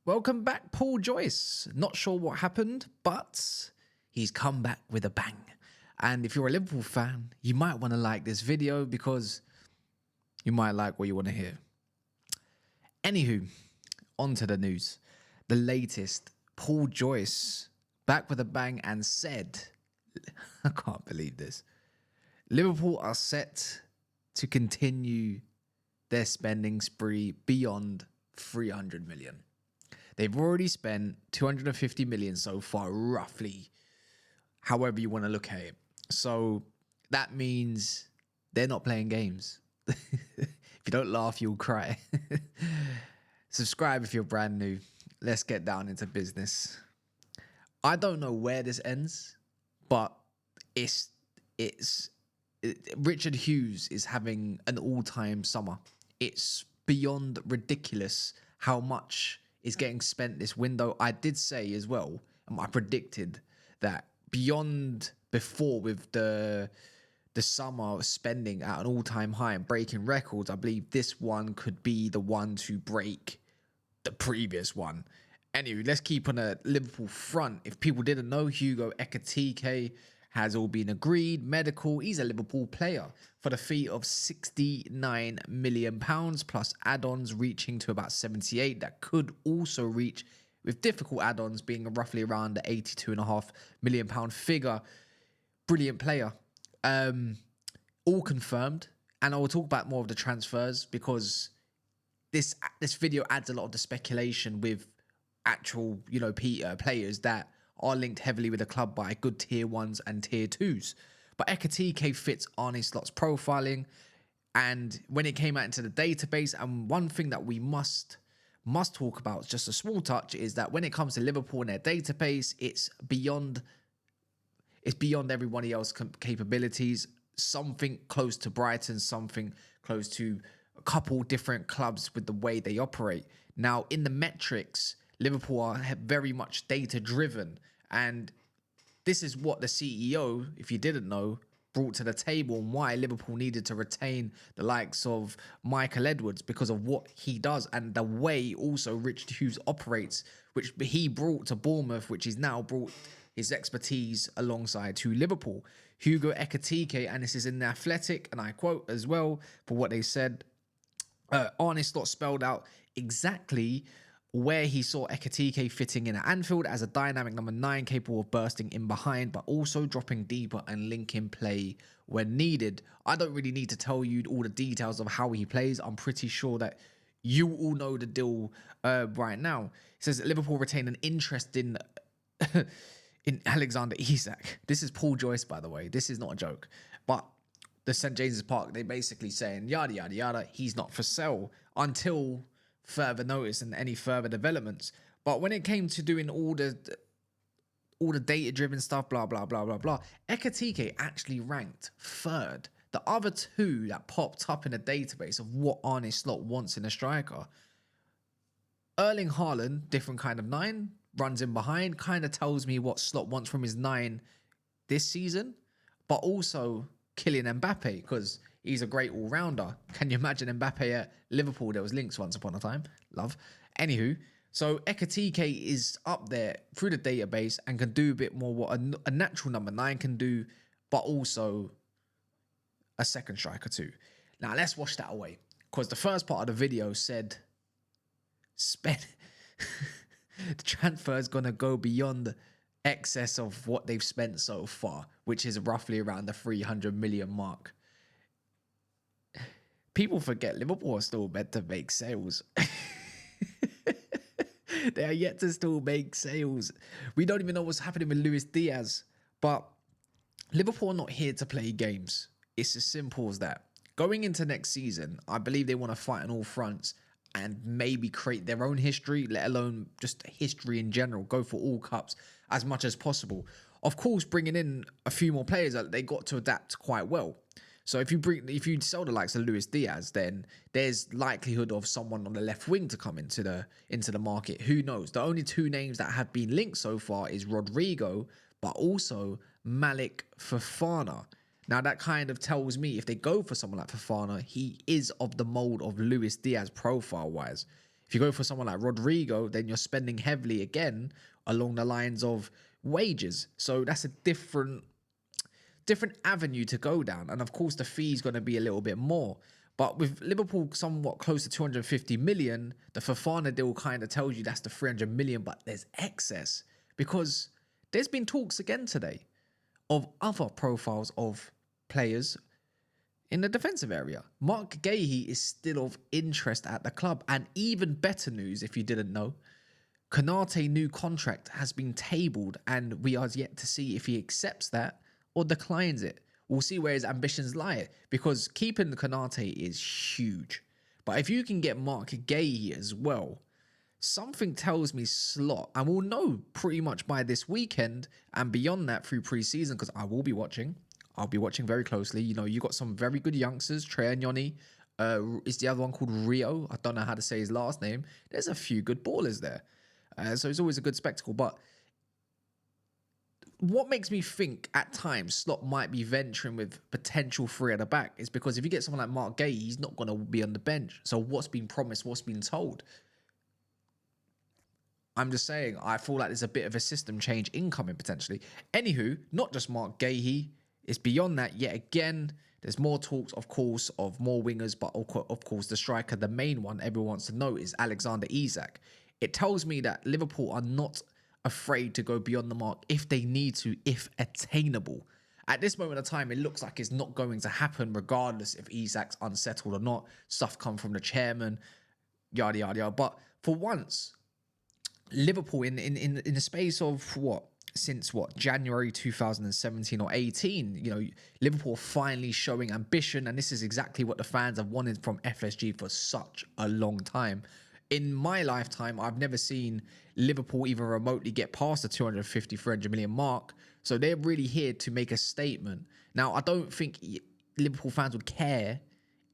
Welcome back, Paul Joyce. Not sure what happened, but he's come back with a bang. And if you're a Liverpool fan, you might want to like this video because you might like what you want to hear. Anywho, on to the news. The latest, Paul Joyce back with a bang and said, I can't believe this, Liverpool are set to continue their spending spree beyond 300 million. They've already spent 250 million so far, roughly, however you want to look at it. So that means they're not playing games. If you don't laugh, you'll cry. Subscribe if you're brand new. Let's get down into business. I don't know where this ends, but Richard Hughes is having an all-time summer. It's beyond ridiculous how much is getting spent this window. I did say as well, I predicted that beyond before with the summer spending at an all-time high and breaking records, I believe this one could be the one to break the previous one. Anyway, let's keep on a Liverpool front. If people didn't know, Hugo Ekitike has all been agreed. Medical, he's a Liverpool player for the fee of £69 million plus add-ons reaching to about 78. That could also reach, with difficult add-ons being roughly around the £82.5 million figure. Brilliant player. All confirmed. And I will talk about more of the transfers because this video adds a lot of the speculation with actual, players that are linked heavily with the club by good tier 1s and tier 2s. But Ekitike fits Arne Slot's profiling. And when it came out into the database, and one thing that we must talk about, just a small touch, is that when it comes to Liverpool and their database, it's beyond everybody else's capabilities. Something close to Brighton, something close to a couple different clubs with the way they operate. Now, in the metrics, Liverpool are very much data-driven, and this is what the CEO, if you didn't know, brought to the table and why Liverpool needed to retain the likes of Michael Edwards because of what he does and the way also Richard Hughes operates, which he brought to Bournemouth, which he's now brought his expertise alongside to Liverpool. Hugo Ekitike, and this is in The Athletic, and I quote as well for what they said, Arne Slot spelled out exactly where he saw Ekitike fitting in at Anfield as a dynamic number 9 capable of bursting in behind but also dropping deeper and linking play when needed. I don't really need to tell you all the details of how he plays. I'm pretty sure that you all know the deal right now. It says that Liverpool retain an interest in Alexander Isak. This is Paul Joyce, by the way. This is not a joke. But the St. James's Park, they basically saying yada, yada, yada, he's not for sale until further notice and any further developments. But when it came to doing all the data-driven stuff, blah, blah, blah, blah, blah, Ekitike actually ranked third. The other two that popped up in the database of what Arne Slot wants in a striker, Erling Haaland, different kind of 9, runs in behind, kind of tells me what Slot wants from his 9 this season, but also Kylian Mbappe, because he's a great all-rounder. Can you imagine Mbappe at Liverpool? There was links once upon a time. Love. Anywho, so Ekitike is up there through the database and can do a bit more what a natural number 9 can do, but also a second striker too. Now, let's wash that away, because the first part of the video said the transfer is going to go beyond excess of what they've spent so far, which is roughly around the 300 million mark. People forget Liverpool are still meant to make sales. They are yet to still make sales. We don't even know what's happening with Luis Diaz. But Liverpool are not here to play games. It's as simple as that. Going into next season, I believe they want to fight on all fronts and maybe create their own history, let alone just history in general. Go for all cups as much as possible. Of course, bringing in a few more players, they got to adapt quite well. So if you sell the likes of Luis Diaz, then there's likelihood of someone on the left wing to come into the market. Who knows? The only two names that have been linked so far is Rodrigo, but also Malik Fofana. Now that kind of tells me if they go for someone like Fofana, he is of the mold of Luis Diaz profile-wise. If you go for someone like Rodrigo, then you're spending heavily again along the lines of wages. So that's a different avenue to go down. And of course, the fee is going to be a little bit more. But with Liverpool somewhat close to 250 million, the Fofana deal kind of tells you that's the 300 million, but there's excess because there's been talks again today of other profiles of players in the defensive area. Mark Gahey is still of interest at the club. And even better news, if you didn't know, Konate's new contract has been tabled and we are yet to see if he accepts that or declines it. We'll see where his ambitions lie because keeping Konate is huge. But if you can get Mark Gahey as well, something tells me Slot, and we'll know pretty much by this weekend and beyond that through pre-season because I will be watching. I'll be watching very closely. You know, you got some very good youngsters. Trey and Yoni. Is the other one called Rio? I don't know how to say his last name. There's a few good ballers there. So it's always a good spectacle. But what makes me think at times Slot might be venturing with potential three at the back is because if you get someone like Mark Gahey, he's not going to be on the bench. So what's been promised, what's been told? I'm just saying, I feel like there's a bit of a system change incoming potentially. Anywho, not just Mark Gahey, it's beyond that yet again. There's more talks, of course, of more wingers, but of course, the striker, the main one everyone wants to know is Alexander Isak. It tells me that Liverpool are not afraid to go beyond the mark if they need to, if attainable. At this moment of time, it looks like it's not going to happen regardless if Isak's unsettled or not. Stuff come from the chairman, yada, yada, yada. But for once, Liverpool in the space of since January 2017 or 18, you know, Liverpool finally showing ambition, and this is exactly what the fans have wanted from FSG for such a long time. In my lifetime, I've never seen Liverpool even remotely get past the 250, 300 million mark. So they're really here to make a statement. Now, I don't think Liverpool fans would care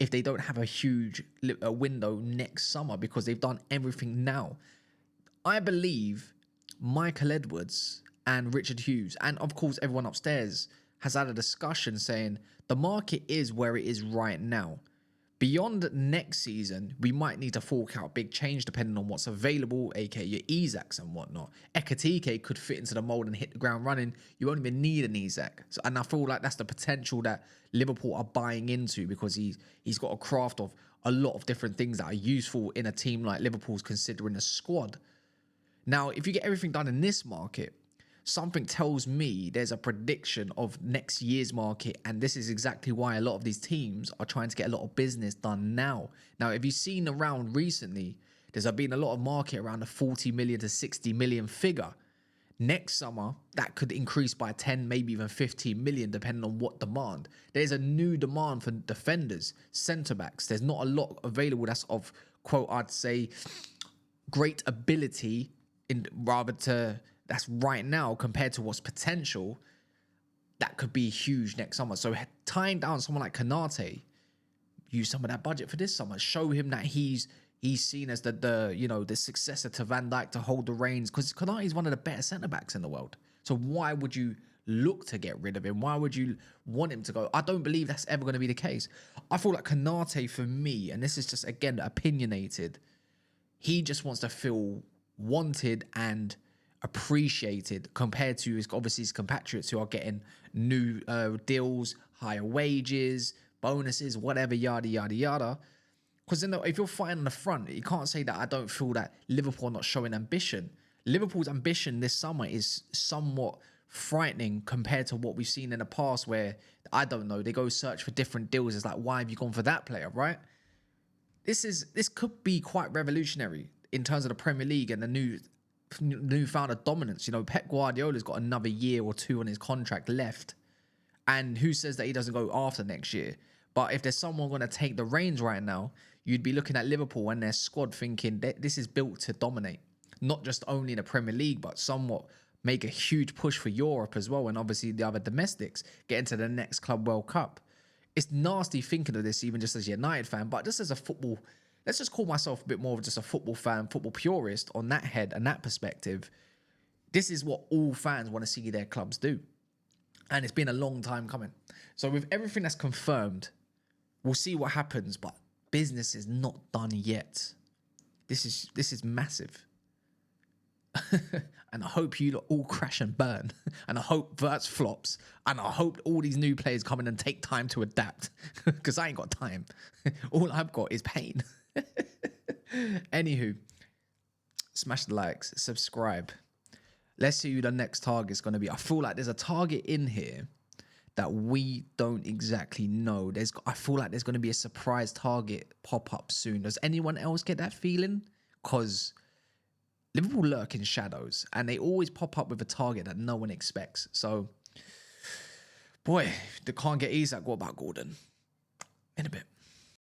if they don't have a huge window next summer because they've done everything now. I believe Michael Edwards and Richard Hughes, and of course everyone upstairs, has had a discussion saying the market is where it is right now. Beyond next season, we might need to fork out big change depending on what's available, aka your Isaks and whatnot. Ekatike could fit into the mold and hit the ground running. You won't even need an Isak. So, and I feel like that's the potential that Liverpool are buying into because he's got a craft of a lot of different things that are useful in a team like Liverpool's considering a squad. Now, if you get everything done in this market, something tells me there's a prediction of next year's market, and this is exactly why a lot of these teams are trying to get a lot of business done now. Now, if you've seen around recently, there's been a lot of market around the 40 million to 60 million figure. Next summer, that could increase by 10, maybe even 15 million, depending on what demand. There's a new demand for defenders, centre-backs. There's not a lot available that's of, quote, I'd say, great ability that's right now compared to what's potential. That could be huge next summer. So tying down someone like Konate, use some of that budget for this summer. Show him that he's seen as the successor to Van Dijk to hold the reins, because Konate is one of the better centre backs in the world. So why would you look to get rid of him? Why would you want him to go? I don't believe that's ever going to be the case. I feel like Konate, for me, and this is just again opinionated, he just wants to feel wanted and appreciated compared to his compatriots who are getting new deals, higher wages, bonuses, whatever, yada, yada, yada. Because if you're fighting on the front, you can't say that I don't feel that Liverpool are not showing ambition. Liverpool's ambition this summer is somewhat frightening compared to what we've seen in the past where, I don't know, they go search for different deals. It's like, why have you gone for that player, right? This could be quite revolutionary in terms of the Premier League and the newfound dominance. You know, Pep Guardiola's got another year or two on his contract left, and who says that he doesn't go after next year? But if there's someone going to take the reins right now, you'd be looking at Liverpool and their squad thinking that this is built to dominate, not just only in the Premier League, but somewhat make a huge push for Europe as well, and obviously the other domestics get into the next Club World Cup. It's nasty thinking of this, even just as a United fan, but just as a football, let's just call myself a bit more of just a football fan, football purist on that head and that perspective. This is what all fans want to see their clubs do. And it's been a long time coming. So with everything that's confirmed, we'll see what happens, but business is not done yet. This is massive. And I hope you lot all crash and burn. And I hope Verts flops. And I hope all these new players come in and take time to adapt. Because I ain't got time. All I've got is pain. Anywho, smash the likes, subscribe. Let's see who the next target is going to be. I feel like there's a target in here that we don't exactly know. I feel like there's going to be a surprise target pop up soon. Does anyone else get that feeling? Because Liverpool lurk in shadows and they always pop up with a target that no one expects. So, boy, if they can't get Isak, what about Gordon? In a bit.